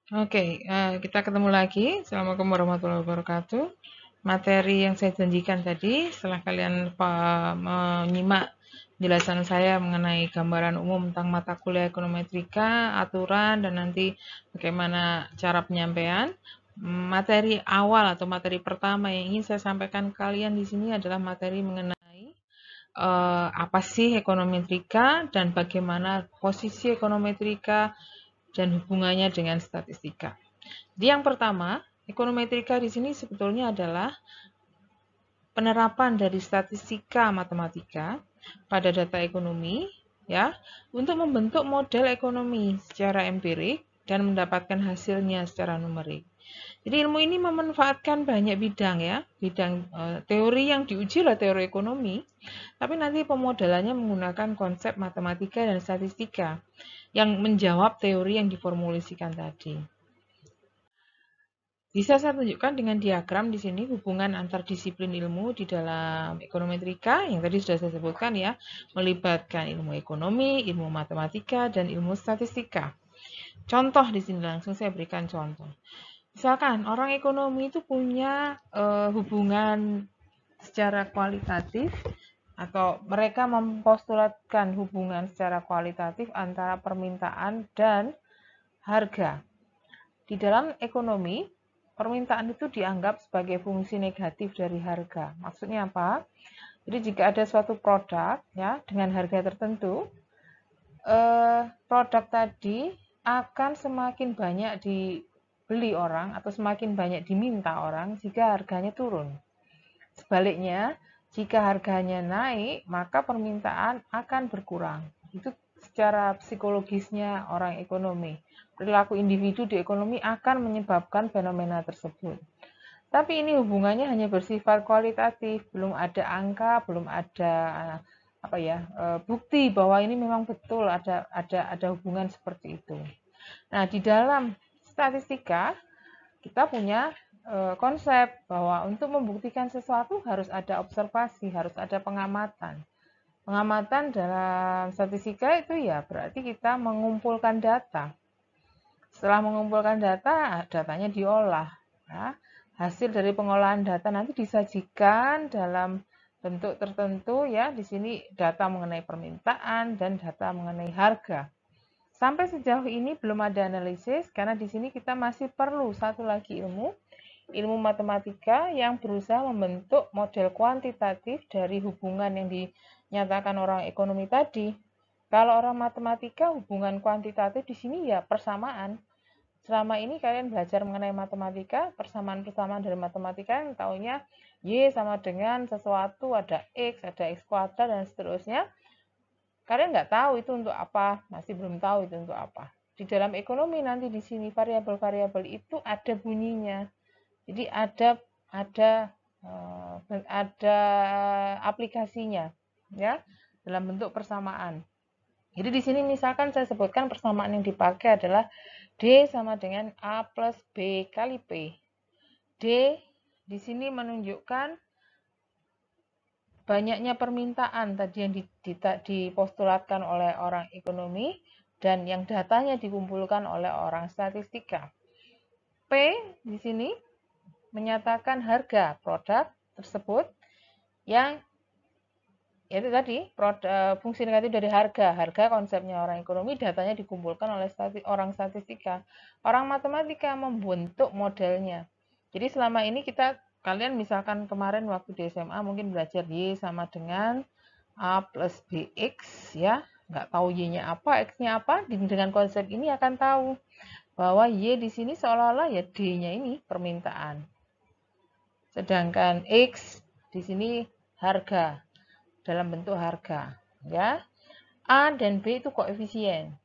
Oke, kita ketemu lagi. Assalamualaikum warahmatullahi wabarakatuh. Materi yang saya janjikan tadi, setelah kalian menyimak penjelasan saya mengenai gambaran umum tentang mata kuliah ekonometrika, aturan, dan nanti bagaimana cara penyampaian. Materi awal atau materi pertama yang ingin saya sampaikan ke kalian di sini adalah materi mengenai apa sih ekonometrika dan bagaimana posisi ekonometrika dan hubungannya dengan statistika. Jadi yang pertama, ekonometrika di sini sebetulnya adalah penerapan dari statistika matematika pada data ekonomi ya, untuk membentuk model ekonomi secara empirik dan mendapatkan hasilnya secara numerik. Jadi ilmu ini memanfaatkan banyak bidang ya, bidang teori yang diuji adalah teori ekonomi, tapi nanti pemodelannya menggunakan konsep matematika dan statistika yang menjawab teori yang diformulasikan tadi. Bisa saya tunjukkan dengan diagram di sini hubungan antar disiplin ilmu di dalam ekonometrika yang tadi sudah saya sebutkan ya, melibatkan ilmu ekonomi, ilmu matematika, dan ilmu statistika. Contoh di sini langsung saya berikan contoh. Misalkan orang ekonomi itu punya hubungan secara kualitatif atau mereka mempostulatkan hubungan secara kualitatif antara permintaan dan harga. Di dalam ekonomi, permintaan itu dianggap sebagai fungsi negatif dari harga. Maksudnya apa? Jadi jika ada suatu produk ya dengan harga tertentu, produk tadi akan semakin banyak dibeli orang atau semakin banyak diminta orang jika harganya turun. Sebaliknya, jika harganya naik, maka permintaan akan berkurang. Itu secara psikologisnya orang ekonomi. Perilaku individu di ekonomi akan menyebabkan fenomena tersebut. Tapi ini hubungannya hanya bersifat kualitatif, belum ada angka, belum ada bukti bahwa ini memang betul ada hubungan seperti itu. Nah, di dalam statistika kita punya konsep bahwa untuk membuktikan sesuatu harus ada observasi, harus ada pengamatan. Pengamatan dalam statistika itu ya berarti kita mengumpulkan data. Setelah mengumpulkan data, datanya diolah. Ya. Hasil dari pengolahan data nanti disajikan dalam bentuk tertentu ya. Di sini data mengenai permintaan dan data mengenai harga. Sampai sejauh ini belum ada analisis karena di sini kita masih perlu satu lagi ilmu matematika yang berusaha membentuk model kuantitatif dari hubungan yang dinyatakan orang ekonomi tadi. Kalau orang matematika hubungan kuantitatif di sini ya persamaan. Selama ini kalian belajar mengenai matematika, persamaan-persamaan dari matematika yang taunya Y sama dengan sesuatu, ada X kuadrat, dan seterusnya. Kalian nggak tahu itu untuk apa, masih belum tahu itu untuk apa. Di dalam ekonomi nanti di sini variabel-variabel itu ada bunyinya. Jadi ada ada aplikasinya ya dalam bentuk persamaan. Jadi di sini misalkan saya sebutkan persamaan yang dipakai adalah D sama dengan A plus B kali P. D di sini menunjukkan banyaknya permintaan tadi yang dipostulatkan oleh orang ekonomi dan yang datanya dikumpulkan oleh orang statistika. P di sini menyatakan harga produk tersebut yang itu tadi fungsi negatif dari harga konsepnya orang ekonomi, datanya dikumpulkan oleh orang statistika. Orang matematika membentuk modelnya. Jadi selama ini kalian misalkan kemarin waktu di SMA mungkin belajar Y sama dengan A plus BX ya, nggak tahu Y-nya apa, X-nya apa, dengan konsep ini akan tahu bahwa Y di sini seolah-olah ya D-nya ini permintaan. Sedangkan X di sini harga dalam bentuk harga ya. A dan B itu koefisien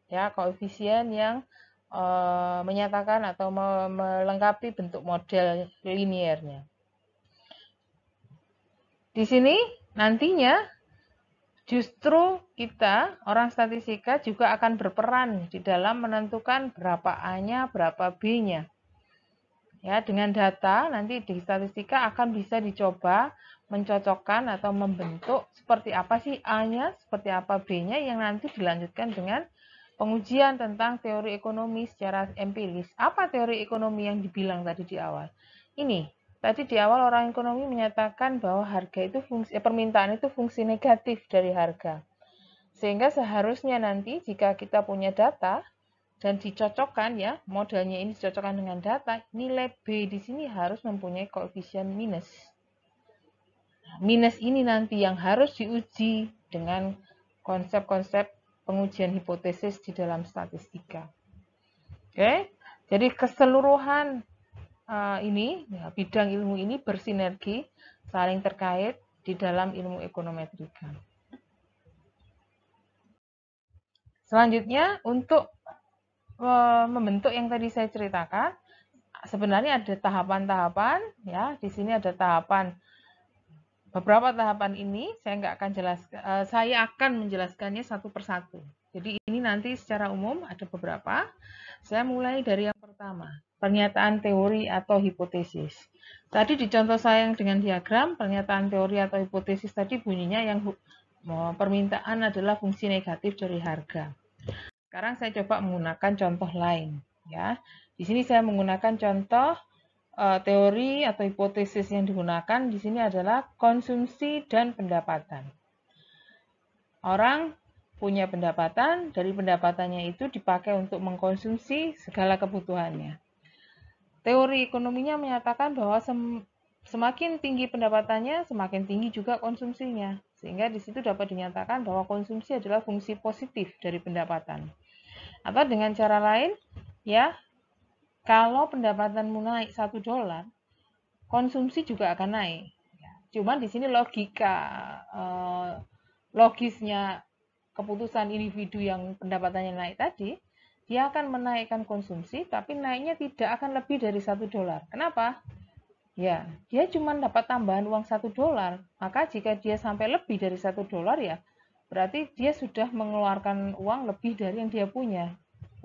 ya, koefisien yang menyatakan atau melengkapi bentuk model liniernya. Di sini nantinya justru kita orang statistika juga akan berperan di dalam menentukan berapa A-nya, berapa B-nya. Ya, dengan data nanti di statistika akan bisa dicoba mencocokkan atau membentuk seperti apa sih A-nya, seperti apa B-nya yang nanti dilanjutkan dengan pengujian tentang teori ekonomi secara empiris. Apa teori ekonomi yang dibilang tadi di awal? Ini, tadi di awal orang ekonomi menyatakan bahwa harga itu permintaan itu fungsi negatif dari harga. Sehingga seharusnya nanti jika kita punya data dan dicocokkan ya, modelnya ini dicocokkan dengan data, nilai B di sini harus mempunyai koefisien minus. Minus ini nanti yang harus diuji dengan konsep-konsep pengujian hipotesis di dalam statistika. Oke, jadi keseluruhan ini ya, bidang ilmu ini bersinergi, saling terkait di dalam ilmu ekonometrika. Selanjutnya untuk membentuk yang tadi saya ceritakan, sebenarnya ada tahapan-tahapan ya. Di sini ada beberapa tahapan ini saya akan menjelaskannya satu persatu. Jadi ini nanti secara umum ada beberapa. Saya mulai dari yang pertama, pernyataan teori atau hipotesis. Tadi di contoh saya yang dengan diagram, pernyataan teori atau hipotesis tadi bunyinya yang permintaan adalah fungsi negatif dari harga. Sekarang saya coba menggunakan contoh lain, ya. Di sini saya menggunakan contoh teori atau hipotesis yang digunakan di sini adalah konsumsi dan pendapatan. Orang punya pendapatan, dari pendapatannya itu dipakai untuk mengkonsumsi segala kebutuhannya. Teori ekonominya menyatakan bahwa semakin tinggi pendapatannya, semakin tinggi juga konsumsinya. Sehingga di situ dapat dinyatakan bahwa konsumsi adalah fungsi positif dari pendapatan. Atau dengan cara lain, ya, kalau pendapatanmu naik $1, konsumsi juga akan naik. Cuman di sini logisnya keputusan individu yang pendapatannya naik tadi, dia akan menaikkan konsumsi, tapi naiknya tidak akan lebih dari $1. Kenapa? Ya, dia cuma dapat tambahan uang $1. Maka jika dia sampai lebih dari $1 ya, berarti dia sudah mengeluarkan uang lebih dari yang dia punya.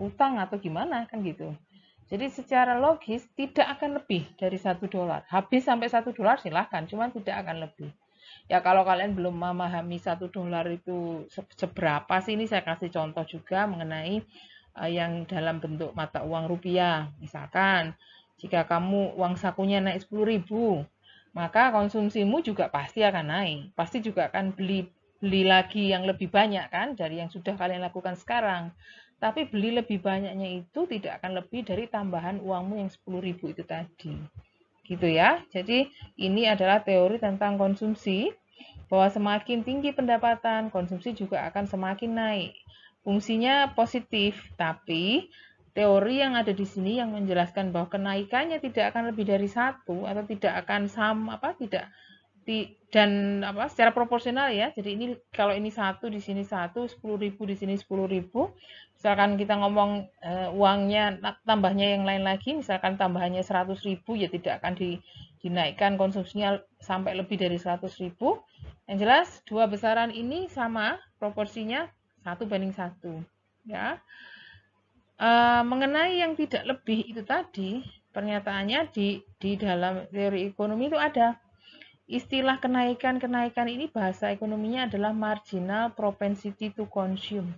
Utang atau gimana kan gitu. Jadi secara logis tidak akan lebih dari $1. Habis sampai $1 silahkan, cuma tidak akan lebih. Ya kalau kalian belum memahami $1 itu seberapa sih, ini saya kasih contoh juga mengenai yang dalam bentuk mata uang rupiah. Misalkan jika kamu uang sakunya naik 10.000, maka konsumsimu juga pasti akan naik. Pasti juga akan beli lagi yang lebih banyak kan dari yang sudah kalian lakukan sekarang. Tapi beli lebih banyaknya itu tidak akan lebih dari tambahan uangmu yang 10.000 itu tadi. Gitu ya. Jadi ini adalah teori tentang konsumsi, bahwa semakin tinggi pendapatan, konsumsi juga akan semakin naik. Fungsinya positif, tapi teori yang ada di sini yang menjelaskan bahwa kenaikannya tidak akan lebih dari 1 atau tidak akan sama secara proporsional ya. Jadi ini kalau ini 1 di sini 1, 10.000 di sini 10.000. Misalkan kita ngomong uangnya tambahnya yang lain lagi, misalkan tambahannya 100.000 ya tidak akan dinaikkan konsumsinya sampai lebih dari 100.000. Yang jelas dua besaran ini sama proporsinya 1:1 ya. Mengenai yang tidak lebih itu tadi, pernyataannya di dalam teori ekonomi itu ada istilah kenaikan ini, bahasa ekonominya adalah marginal propensity to consume.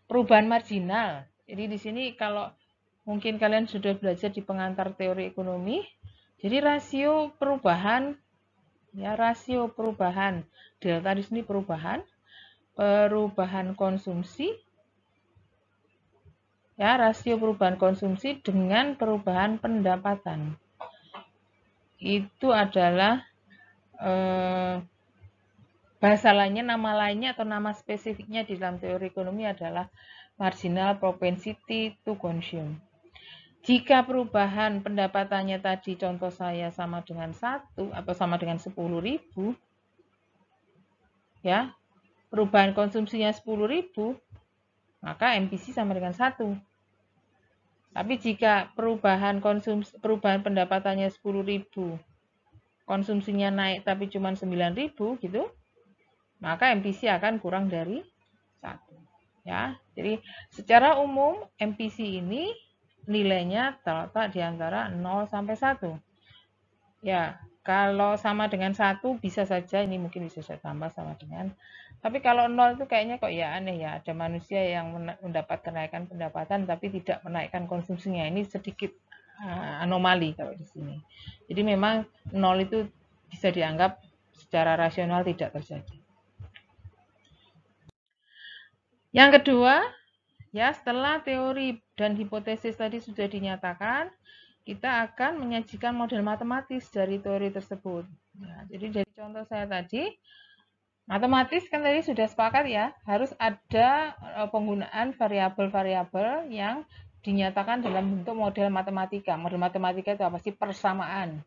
Perubahan marginal. Jadi di sini kalau mungkin kalian sudah belajar di pengantar teori ekonomi, jadi rasio perubahan delta di sini perubahan konsumsi, ya, rasio perubahan konsumsi dengan perubahan pendapatan. Itu adalah bahasa lainnya, nama lainnya atau nama spesifiknya di dalam teori ekonomi adalah marginal propensity to consume. Jika perubahan pendapatannya tadi contoh saya sama dengan 1 atau sama dengan 10.000, ya, perubahan konsumsinya 10.000, maka MPC sama dengan 1. Tapi jika perubahan pendapatannya 10.000, konsumsinya naik tapi cuma 9.000 gitu, maka MPC akan kurang dari 1. Ya, jadi secara umum MPC ini nilainya terletak di antara 0 sampai 1. Ya, Kalau sama dengan 1 bisa saja, ini mungkin bisa saya tambah sama dengan. Tapi kalau 0 itu kayaknya kok ya aneh ya. Ada manusia yang mendapat kenaikan pendapatan tapi tidak menaikkan konsumsinya. Ini sedikit anomali kalau di sini. Jadi memang 0 itu bisa dianggap secara rasional tidak terjadi. Yang kedua, ya setelah teori dan hipotesis tadi sudah dinyatakan, kita akan menyajikan model matematis dari teori tersebut. Nah, jadi dari contoh saya tadi, matematis kan tadi sudah sepakat ya, harus ada penggunaan variabel-variabel yang dinyatakan dalam bentuk model matematika. Model matematika itu apa sih? Persamaan.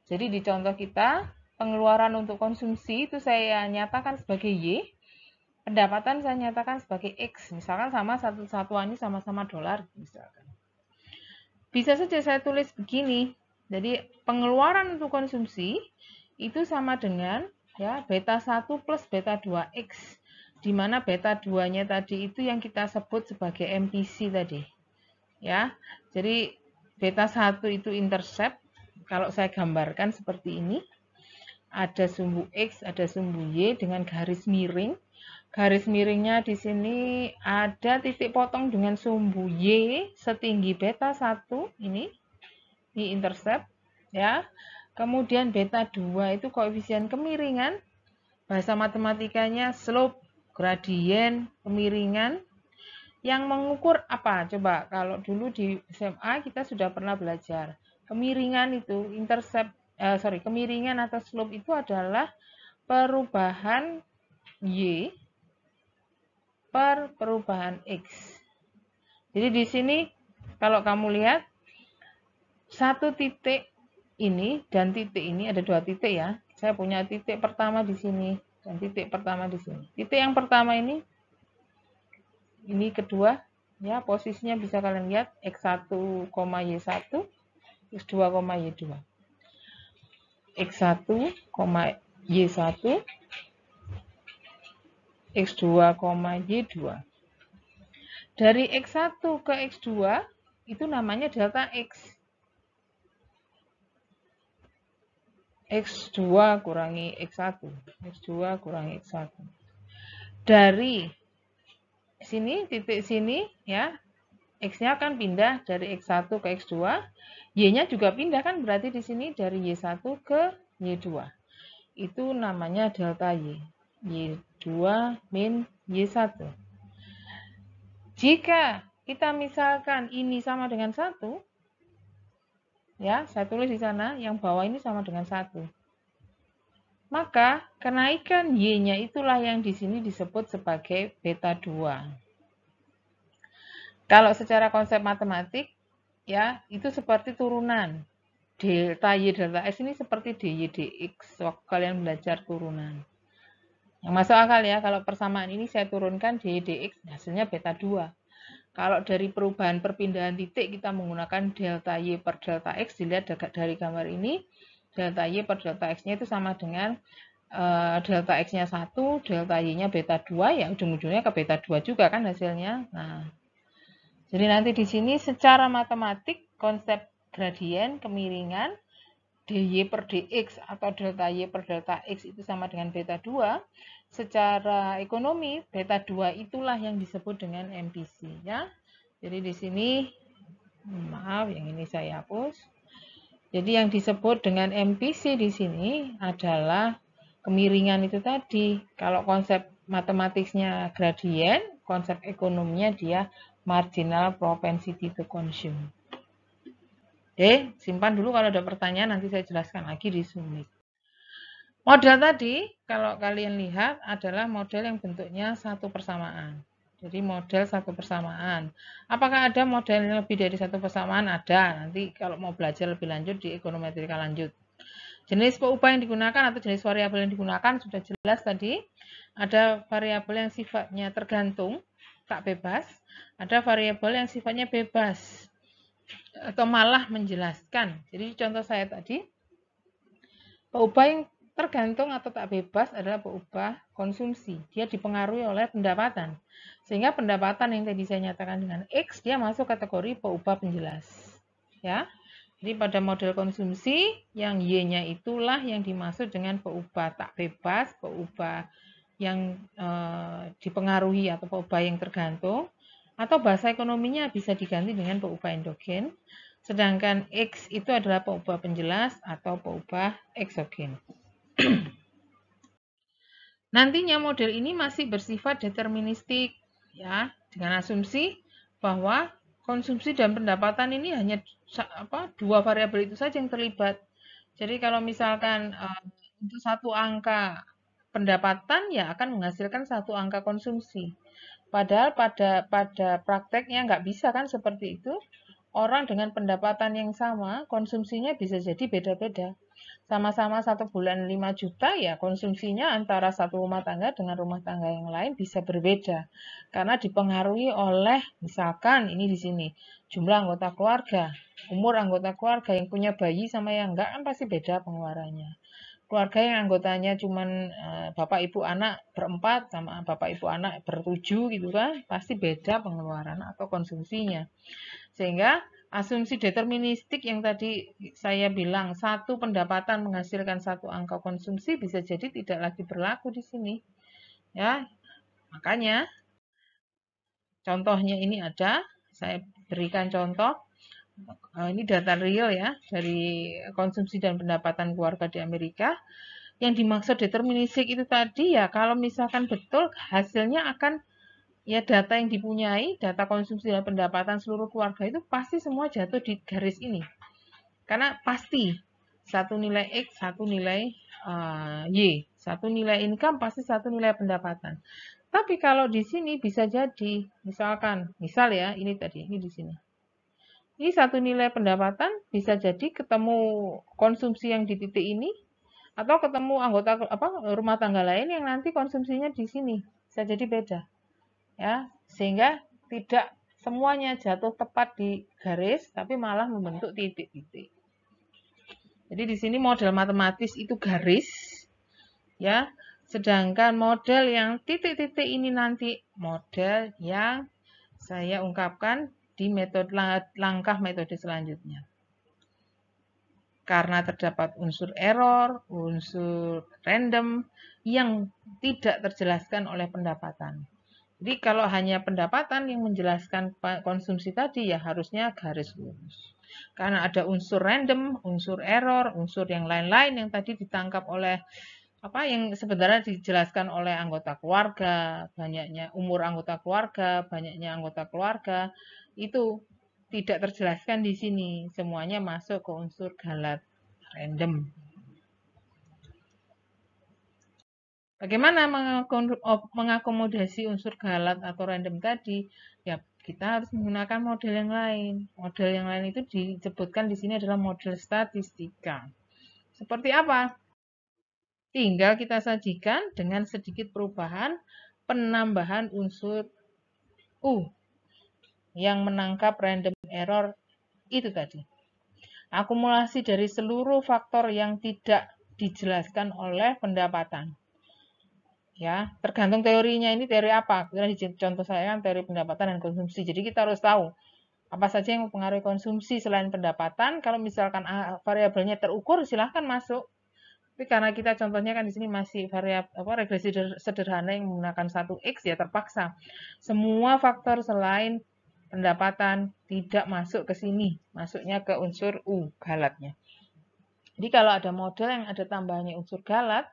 Jadi di contoh kita, pengeluaran untuk konsumsi itu saya nyatakan sebagai Y, pendapatan saya nyatakan sebagai X. Misalkan sama satu satuannya sama-sama dolar, misalkan. Bisa saja saya tulis begini. Jadi pengeluaran untuk konsumsi itu sama dengan ya beta 1 plus beta 2X. Di mana beta 2-nya tadi itu yang kita sebut sebagai MPC tadi. Ya. Jadi beta 1 itu intercept. Kalau saya gambarkan seperti ini. Ada sumbu X, ada sumbu Y dengan garis miring. Garis miringnya di sini ada titik potong dengan sumbu Y setinggi beta 1 ini intercept ya. Kemudian beta 2 itu koefisien kemiringan. Bahasa matematikanya slope, gradien, kemiringan. Yang mengukur apa? Coba kalau dulu di SMA kita sudah pernah belajar. Kemiringan itu kemiringan atau slope itu adalah perubahan Y per perubahan X. Jadi di sini kalau kamu lihat satu titik ini dan titik ini ada 2 titik ya. Saya punya titik pertama di sini dan titik pertama di sini. Titik yang pertama ini kedua ya, posisinya bisa kalian lihat X1, Y1, X2, Y2. X1, Y1, X2, Y2. Dari X1 ke X2 itu namanya delta X. X2 kurangi X1. X2 kurangi X1. Dari sini, titik sini ya, X-nya akan pindah dari X1 ke X2. Y-nya juga pindah kan, berarti di sini dari Y1 ke Y2. Itu namanya delta Y. Y2 min Y1. Jika kita misalkan ini sama dengan 1, ya, saya tulis di sana, yang bawah ini sama dengan 1. Maka kenaikan Y-nya itulah yang di sini disebut sebagai beta 2. Kalau secara konsep matematik, ya, itu seperti turunan. Delta Y, delta X ini seperti dy dx waktu kalian belajar turunan. Yang masuk akal ya, kalau persamaan ini saya turunkan dy dx, hasilnya beta 2. Kalau dari perubahan perpindahan titik kita menggunakan delta Y per delta X, dilihat dari gambar ini, delta Y per delta X-nya itu sama dengan delta X-nya 1, delta Y-nya beta 2, ya ujung-ujungnya ke beta 2 juga kan hasilnya. Nah, jadi nanti di sini secara matematik konsep gradien kemiringan dy per dx atau delta Y per delta X itu sama dengan beta 2. Secara ekonomi, beta 2 itulah yang disebut dengan MPC ya. Jadi di sini, maaf yang ini saya hapus. Jadi yang disebut dengan MPC di sini adalah kemiringan itu tadi. Kalau konsep matematiknya gradien, konsep ekonominya dia marginal propensity to consume. Oke, simpan dulu, kalau ada pertanyaan nanti saya jelaskan lagi di Zoom. Model tadi, kalau kalian lihat, adalah model yang bentuknya satu persamaan. Jadi model satu persamaan. Apakah ada model yang lebih dari satu persamaan? Ada. Nanti kalau mau belajar lebih lanjut di ekonometrika lanjut. Jenis peubah yang digunakan atau jenis variabel yang digunakan sudah jelas tadi. Ada variabel yang sifatnya tergantung, tak bebas. Ada variabel yang sifatnya bebas atau malah menjelaskan. Jadi contoh saya tadi, peubah yang tergantung atau tak bebas adalah peubah konsumsi. Dia dipengaruhi oleh pendapatan. Sehingga pendapatan yang tadi saya nyatakan dengan X, dia masuk kategori peubah penjelas. Ya. Jadi pada model konsumsi, yang Y-nya itulah yang dimaksud dengan peubah tak bebas, peubah yang dipengaruhi atau peubah yang tergantung, atau bahasa ekonominya bisa diganti dengan peubah endogen. Sedangkan X itu adalah peubah penjelas atau peubah eksogen. Nantinya model ini masih bersifat deterministik, ya, dengan asumsi bahwa konsumsi dan pendapatan ini hanya dua variabel itu saja yang terlibat. Jadi kalau misalkan untuk satu angka pendapatan ya akan menghasilkan satu angka konsumsi. Padahal pada prakteknya nggak bisa kan seperti itu. Orang dengan pendapatan yang sama, konsumsinya bisa jadi beda-beda. Sama-sama 1 bulan 5 juta, ya konsumsinya antara satu rumah tangga dengan rumah tangga yang lain bisa berbeda. Karena dipengaruhi oleh, misalkan ini di sini, jumlah anggota keluarga, umur anggota keluarga, yang punya bayi sama yang enggak kan pasti beda pengeluarannya. Keluarga yang anggotanya cuman bapak ibu anak berempat sama bapak ibu anak bertujuh gitu kan, pasti beda pengeluaran atau konsumsinya. Sehingga asumsi deterministik yang tadi saya bilang satu pendapatan menghasilkan satu angka konsumsi bisa jadi tidak lagi berlaku di sini. Ya, makanya contohnya ini ada, saya berikan contoh. Ini data real ya dari konsumsi dan pendapatan keluarga di Amerika. Yang dimaksud deterministik itu tadi ya kalau misalkan betul hasilnya akan ya data yang dipunyai, data konsumsi dan pendapatan seluruh keluarga itu pasti semua jatuh di garis ini. Karena pasti satu nilai X, satu nilai Y, satu nilai income pasti satu nilai pendapatan. Tapi kalau di sini bisa jadi, misal ya, ini tadi, ini di sini. Ini satu nilai pendapatan bisa jadi ketemu konsumsi yang di titik ini atau ketemu anggota rumah tangga lain yang nanti konsumsinya di sini bisa jadi beda. Ya, sehingga tidak semuanya jatuh tepat di garis tapi malah membentuk titik-titik. Jadi di sini model matematis itu garis ya, sedangkan model yang titik-titik ini nanti model yang saya ungkapkan di metode langkah metode selanjutnya. Karena terdapat unsur error, unsur random yang tidak terjelaskan oleh pendapatan. Jadi kalau hanya pendapatan yang menjelaskan konsumsi tadi ya harusnya garis lurus. Karena ada unsur random, unsur error, unsur yang lain-lain yang tadi ditangkap oleh yang sebenarnya dijelaskan oleh anggota keluarga, banyaknya umur anggota keluarga, banyaknya anggota keluarga, itu tidak terjelaskan di sini. Semuanya masuk ke unsur galat random. Bagaimana mengakomodasi unsur galat atau random tadi? Ya, kita harus menggunakan model yang lain. Model yang lain itu disebutkan di sini adalah model statistika. Seperti apa? Tinggal kita sajikan dengan sedikit perubahan penambahan unsur U yang menangkap random error itu tadi. Akumulasi dari seluruh faktor yang tidak dijelaskan oleh pendapatan. Ya, tergantung teorinya ini teori apa. Karena di contoh saya kan teori pendapatan dan konsumsi. Jadi kita harus tahu apa saja yang mempengaruhi konsumsi selain pendapatan. Kalau misalkan variabelnya terukur, silahkan masuk. Tapi karena kita contohnya kan di sini masih regresi sederhana yang menggunakan 1X ya terpaksa. Semua faktor selain pendapatan tidak masuk ke sini, masuknya ke unsur U, galatnya. Jadi kalau ada model yang ada tambahannya unsur galat,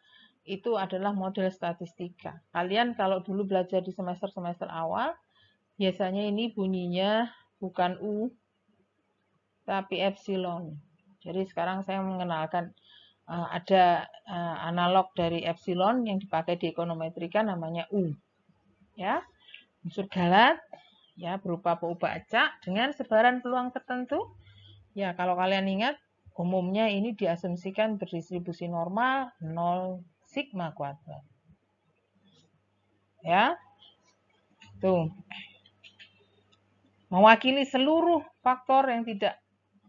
itu adalah model statistika. Kalian kalau dulu belajar di semester-semester awal, biasanya ini bunyinya bukan U, tapi epsilon. Jadi sekarang saya mengenalkan ada analog dari epsilon yang dipakai di ekonometrika namanya U. Ya, unsur galat ya berupa peubah acak dengan sebaran peluang tertentu. Ya, kalau kalian ingat umumnya ini diasumsikan berdistribusi normal 0 sigma kuadrat. Ya. Tuh. Mewakili seluruh faktor yang tidak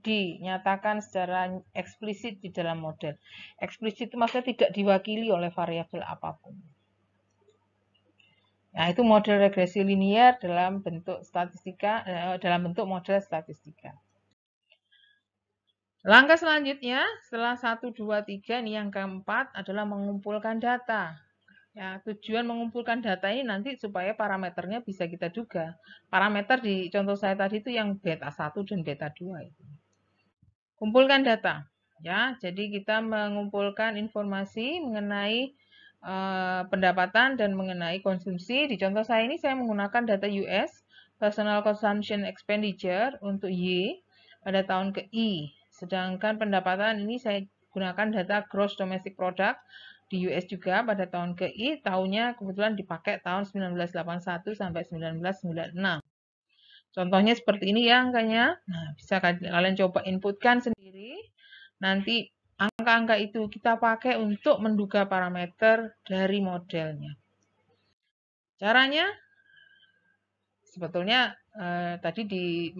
dinyatakan secara eksplisit di dalam model. Eksplisit itu maksudnya tidak diwakili oleh variabel apapun. Nah, itu model regresi linier dalam bentuk statistika, dalam bentuk model statistika. Langkah selanjutnya setelah 1, 2, 3 ini yang keempat adalah mengumpulkan data. Ya, tujuan mengumpulkan data ini nanti supaya parameternya bisa kita duga. Parameter di contoh saya tadi itu yang beta 1 dan beta 2 itu. Kumpulkan data. Ya, jadi kita mengumpulkan informasi mengenai pendapatan dan mengenai konsumsi. Di contoh saya ini saya menggunakan data US, Personal Consumption Expenditure untuk Y pada tahun ke I. Sedangkan pendapatan ini saya gunakan data Gross Domestic Product di US juga pada tahun ke I, tahunnya kebetulan dipakai tahun 1981 sampai 1996. Contohnya seperti ini ya angkanya. Nah, bisa kalian coba inputkan sendiri. Nanti angka-angka itu kita pakai untuk menduga parameter dari modelnya. Caranya sebetulnya tadi di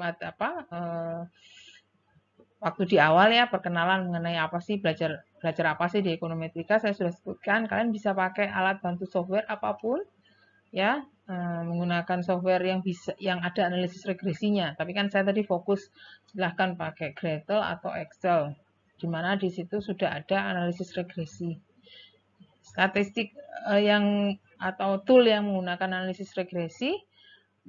waktu di awal ya perkenalan mengenai apa sih belajar apa sih di ekonometrika saya sudah sebutkan. Kalian bisa pakai alat bantu software apapun ya, menggunakan software yang ada analisis regresinya. Tapi kan saya tadi fokus silahkan pakai Gradle atau Excel, di mana di situ sudah ada analisis regresi. Statistik atau tool yang menggunakan analisis regresi,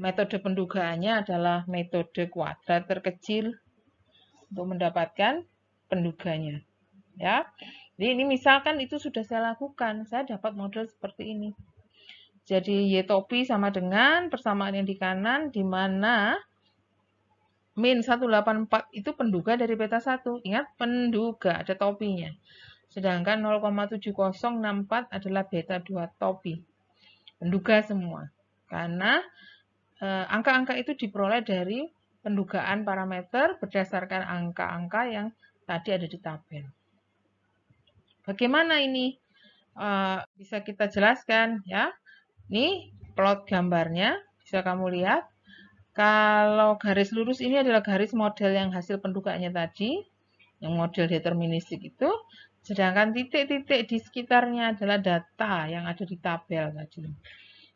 metode pendugaannya adalah metode kuadrat terkecil untuk mendapatkan penduganya. Ya, jadi ini misalkan itu sudah saya lakukan, saya dapat model seperti ini. Jadi Y topi sama dengan persamaan yang di kanan, di mana min 184 itu penduga dari beta 1. Ingat, penduga, ada topinya. Sedangkan 0,7064 adalah beta 2 topi. Penduga semua. Karena angka-angka itu diperoleh dari pendugaan parameter berdasarkan angka-angka yang tadi ada di tabel. Bagaimana ini bisa kita jelaskan ya? Ini plot gambarnya, bisa kamu lihat. Kalau garis lurus ini adalah garis model yang hasil pendugaannya tadi, yang model deterministik itu. Sedangkan titik-titik di sekitarnya adalah data yang ada di tabel tadi.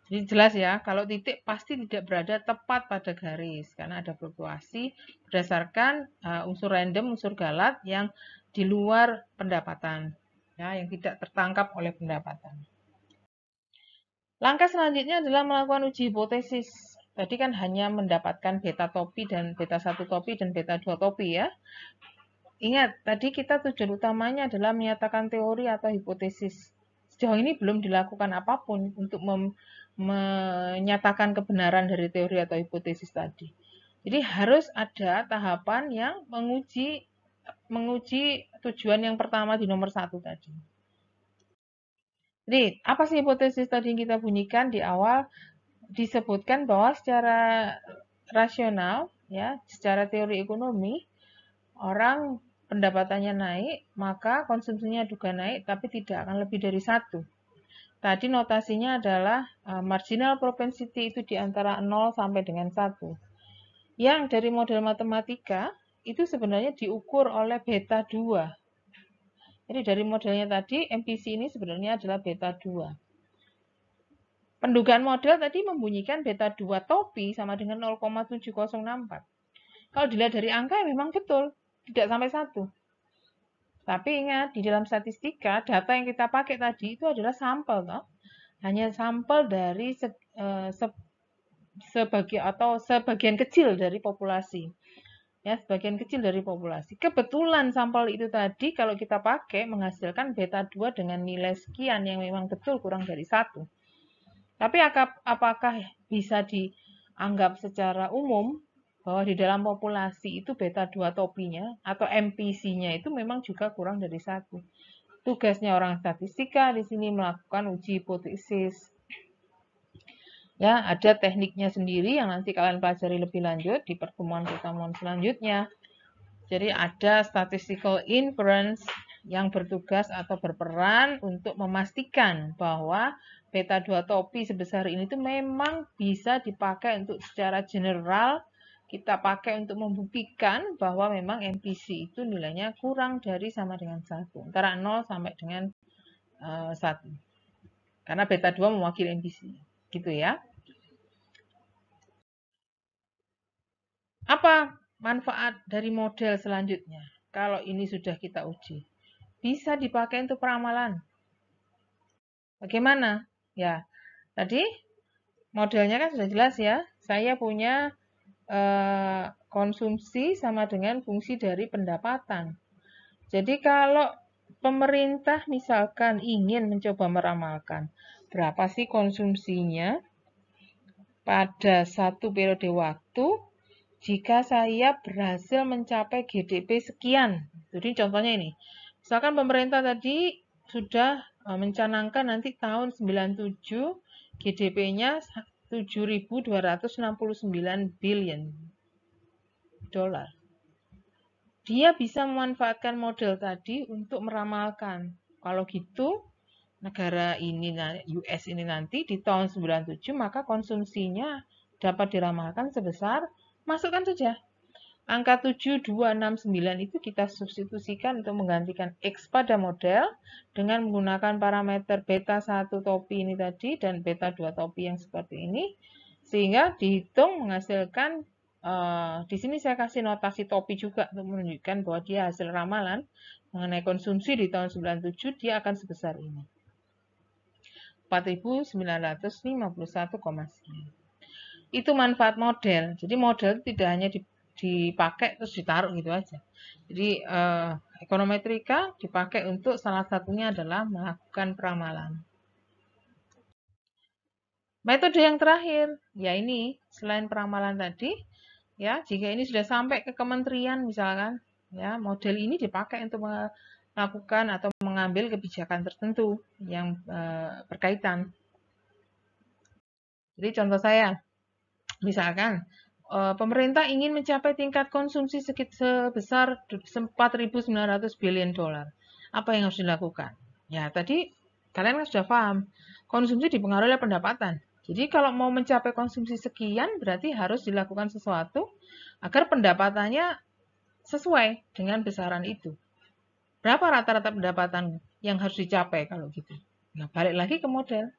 Jadi jelas ya, kalau titik pasti tidak berada tepat pada garis, karena ada fluktuasi berdasarkan unsur random, unsur galat yang di luar pendapatan, ya, yang tidak tertangkap oleh pendapatan. Langkah selanjutnya adalah melakukan uji hipotesis. Tadi kan hanya mendapatkan beta topi dan beta 1 topi dan beta 2 topi ya. Ingat, tadi kita tujuan utamanya adalah menyatakan teori atau hipotesis. Sejauh ini belum dilakukan apapun untuk menyatakan kebenaran dari teori atau hipotesis tadi. Jadi harus ada tahapan yang menguji tujuan yang pertama di nomor 1 tadi. Jadi, apa sih hipotesis tadi yang kita bunyikan di awal? Disebutkan bahwa secara rasional, ya, secara teori ekonomi, orang pendapatannya naik, maka konsumsinya juga naik, tapi tidak akan lebih dari 1. Tadi notasinya adalah marginal propensity itu di antara 0 sampai dengan 1. Yang dari model matematika, itu sebenarnya diukur oleh beta 2. Jadi dari modelnya tadi, MPC ini sebenarnya adalah beta 2. Pendugaan model tadi membunyikan beta 2 topi sama dengan 0,7064. Kalau dilihat dari angka ya memang betul, tidak sampai 1. Tapi ingat, di dalam statistika, data yang kita pakai tadi itu adalah sampel, toh. Hanya sampel dari sebagian kecil dari populasi. Ya, sebagian kecil dari populasi. Kebetulan sampel itu tadi kalau kita pakai menghasilkan beta 2 dengan nilai sekian yang memang betul kurang dari 1. Tapi apakah bisa dianggap secara umum bahwa di dalam populasi itu beta 2 topinya atau MPC-nya itu memang juga kurang dari 1. Tugasnya orang statistika di sini melakukan uji hipotesis. Ya, ada tekniknya sendiri yang nanti kalian pelajari lebih lanjut di pertemuan-pertemuan selanjutnya. Jadi ada statistical inference yang bertugas atau berperan untuk memastikan bahwa beta 2 topi sebesar ini itu memang bisa dipakai untuk secara general kita pakai untuk membuktikan bahwa memang MPC itu nilainya kurang dari sama dengan 1. Antara 0 sampai dengan 1. Karena beta 2 mewakili MPC. Gitu ya. Apa manfaat dari model selanjutnya? kalau ini sudah kita uji. Bisa dipakai untuk peramalan. Bagaimana? Ya, tadi modelnya kan sudah jelas ya. Saya punya konsumsi sama dengan fungsi dari pendapatan. Jadi kalau pemerintah misalkan ingin mencoba meramalkan berapa sih konsumsinya pada satu periode waktu jika saya berhasil mencapai GDP sekian. Jadi contohnya ini. Misalkan pemerintah tadi sudah mencanangkan nanti tahun 97 GDP-nya 7.269 billion dolar. Dia bisa memanfaatkan model tadi untuk meramalkan. Kalau gitu, negara ini, US ini nanti di tahun 97, maka konsumsinya dapat diramalkan sebesar, masukkan saja. Angka 7269 itu kita substitusikan untuk menggantikan X pada model dengan menggunakan parameter beta 1 topi ini tadi dan beta 2 topi yang seperti ini. Sehingga dihitung menghasilkan, di sini saya kasih notasi topi juga untuk menunjukkan bahwa dia hasil ramalan mengenai konsumsi di tahun 97 dia akan sebesar ini. 4.951, itu manfaat model. Jadi model tidak hanya dipakai terus ditaruh gitu aja. Jadi ekonometrika dipakai untuk salah satunya adalah melakukan peramalan. Metode yang terakhir, ya ini selain peramalan tadi, ya jika ini sudah sampai ke kementerian misalkan, ya model ini dipakai untuk melakukan atau mengambil kebijakan tertentu yang berkaitan. Jadi contoh saya, misalkan pemerintah ingin mencapai tingkat konsumsi sebesar 4.900 billion dolar. Apa yang harus dilakukan? Ya, tadi kalian kan sudah paham. Konsumsi dipengaruhi oleh pendapatan. Jadi kalau mau mencapai konsumsi sekian, berarti harus dilakukan sesuatu agar pendapatannya sesuai dengan besaran itu. Berapa rata-rata pendapatan yang harus dicapai kalau gitu? Nah, balik lagi ke model.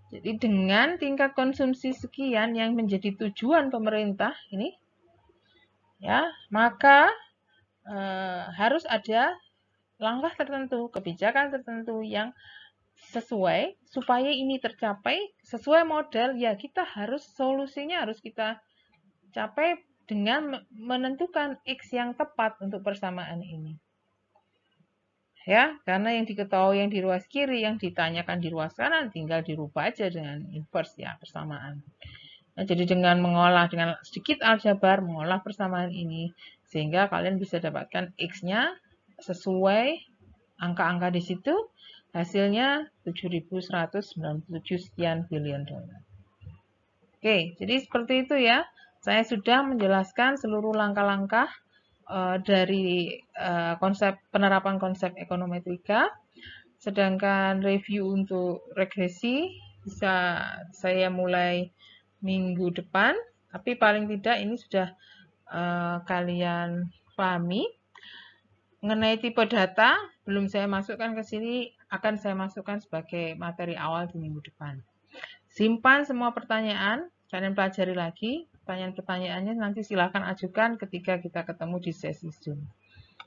Jadi dengan tingkat konsumsi sekian yang menjadi tujuan pemerintah ini, ya maka harus ada langkah tertentu, kebijakan tertentu yang sesuai supaya ini tercapai sesuai model. Ya kita harus solusinya harus kita capai dengan menentukan X yang tepat untuk persamaan ini. Ya, karena yang diketahui yang di ruas kiri, yang ditanyakan di ruas kanan, tinggal dirubah aja dengan inverse ya, persamaan. Nah, jadi dengan mengolah, dengan sedikit aljabar, mengolah persamaan ini, sehingga kalian bisa dapatkan X-nya sesuai angka-angka di situ, hasilnya 7.197 sekian billion dolar. Oke, jadi seperti itu ya. Saya sudah menjelaskan seluruh langkah-langkah dari penerapan konsep ekonometrika. Sedangkan review untuk regresi bisa saya mulai minggu depan, tapi paling tidak ini sudah kalian pahami. Mengenai tipe data, belum saya masukkan ke sini, akan saya masukkan sebagai materi awal di minggu depan. Simpan semua pertanyaan, kalian pelajari lagi. Pertanyaan-pertanyaannya nanti silakan ajukan ketika kita ketemu di sesi Zoom.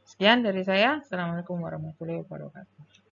Sekian dari saya. Assalamualaikum warahmatullahi wabarakatuh.